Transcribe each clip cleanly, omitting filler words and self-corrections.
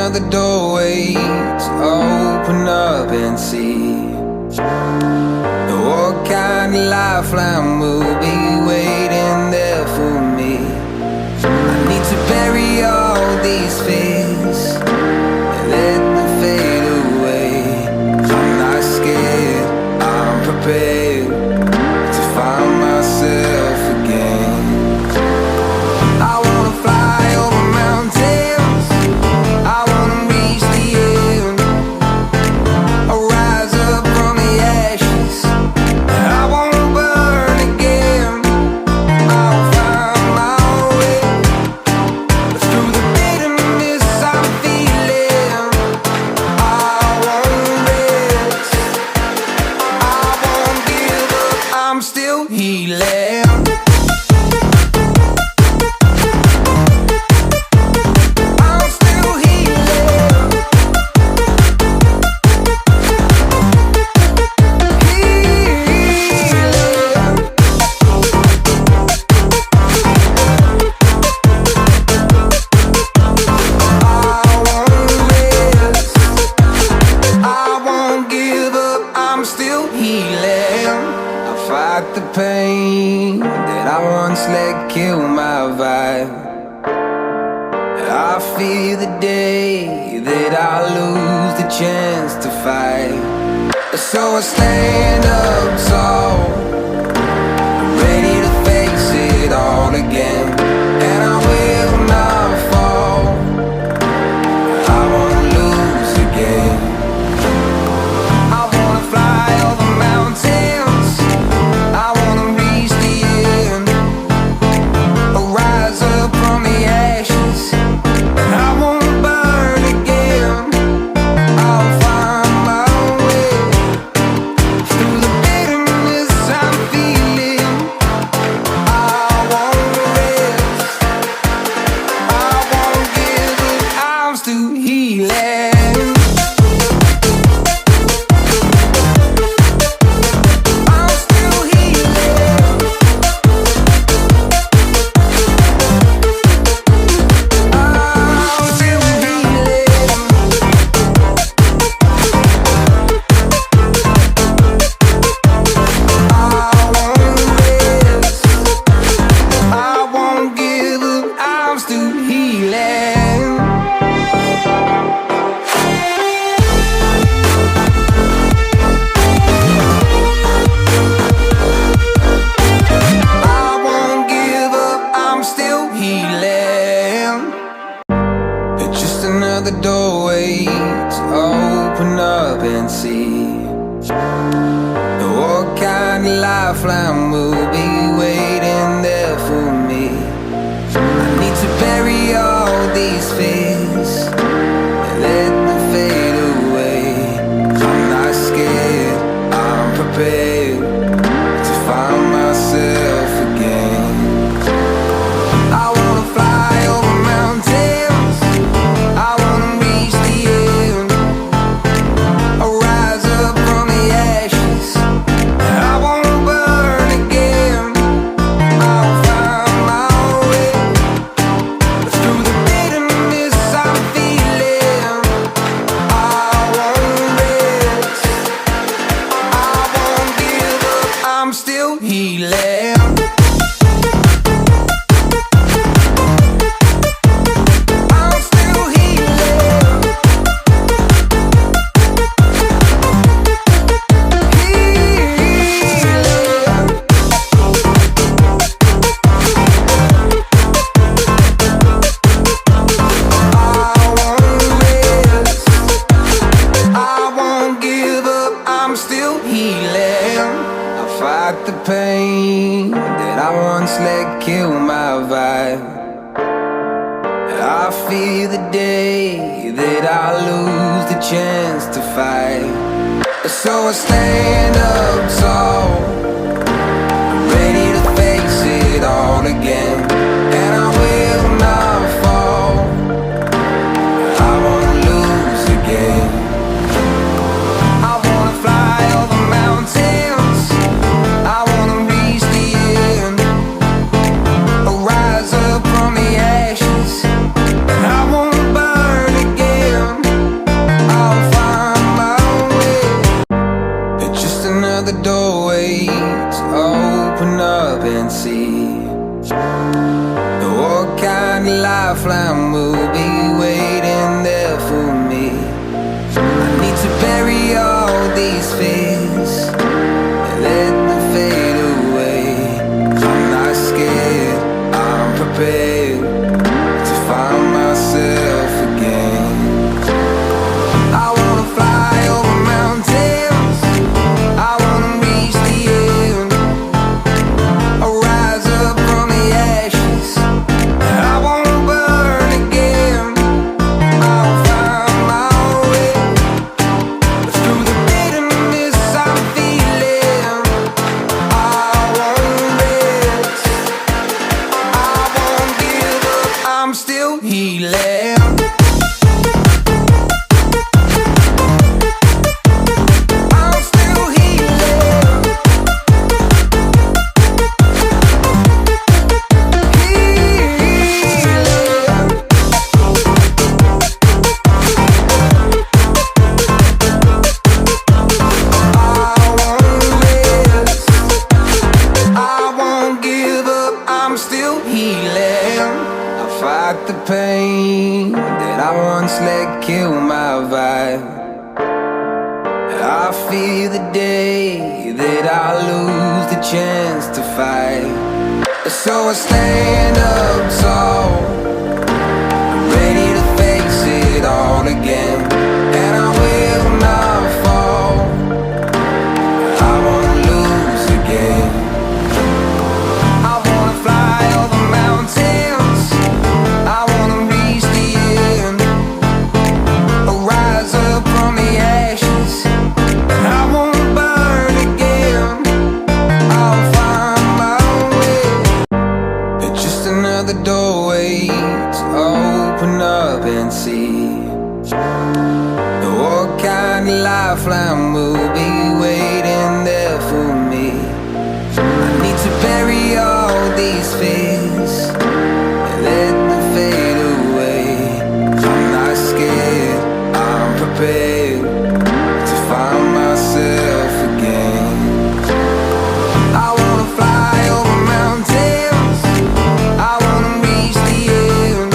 another doorway to open up and see what kind of lifeline will be waiting there for me. I need to bury all these fears and let them fade away. I'm not scared, I'm prepared to find myself again. I wanna fly over mountains, I wanna reach the end. I'll rise up from the ashes, I won't burn again. I'll find my way through the bitterness I'm feeling. I won't rest, I won't give up, I'm still healing. The pain that I once let kill my vibe, I fear the day that I lose the chance to fight. So I stand up tall, ready to face it all again, and I will not fall, I won't lose again. I wanna fly over mountains, I wanna reach the end. I'll rise up from the ashes, I won't burn again. I'll find my way through the bitterness I'm feeling. I won't rest, I won't give up, I'm still healing. Another doorway to open up and see what kind of lifeline will be waiting there for me. I need to bury all these fears and let them fade away. I'm not scared, I'm prepared to find myself again. I wanna fly over mountains, I wanna reach the end. I'll rise up from the ashes, I won't burn again. I'll find my way through the bitterness I'm feeling. I won't rest, I won't give up, I'm still healing. The pain that I once let kill my vibe, I fear the day that I lose the chance to fight. So I stand up tall, ready to face it all again, and I will not fall, I won't lose again. I wanna fly over mountains, I wanna reach the end. I'll rise up from the ashes, I won't burn again. let kill my vibe. I fear the day that I lose the chance to fight. So I stand up tall, ready to face it all again. And I will not fall, I won't lose again. I wanna fly over mountains, I wanna reach the end, rise up from the ashes. I won't burn again, I'll find my way. It's just another doorway to open up and see what kind of lifeline will be waiting there for me. I need to bury all these fears and let them fade away. I'm not scared, I'm prepared to find myself again. I wanna fly over mountains, I wanna reach the end,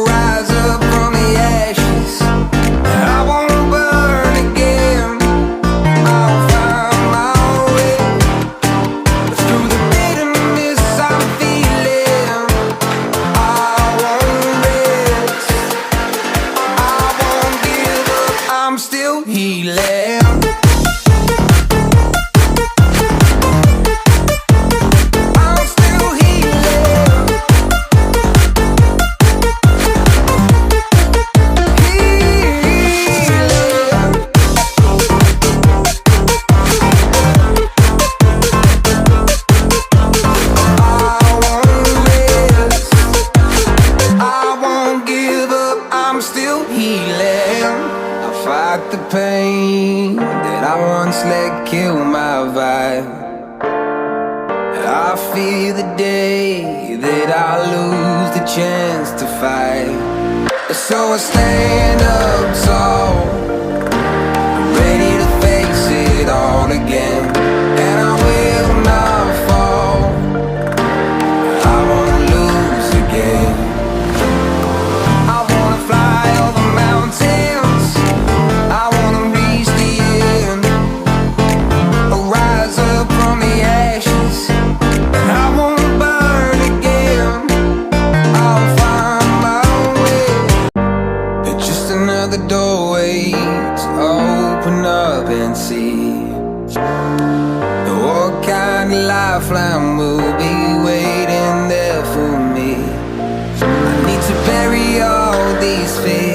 rise up from the ashes. I won't burn again, I'll find my way. Through the bitterness I'm feeling, I won't rest, I won't give up, I'm still healing. I'm still healing. I fight the pain that I once let kill my vibe. I fear the day that I lose the chance to fight. So I stand up tall, ready to face it all again. And I will not fall, I won't lose again. I wanna fly over mountains, I wanna reach the end, rise up from the ashes. I won't burn again, I'll find my way. It's just another doorway to open up and see what kind of lifeline will be waiting there for me. I need to bury all these fears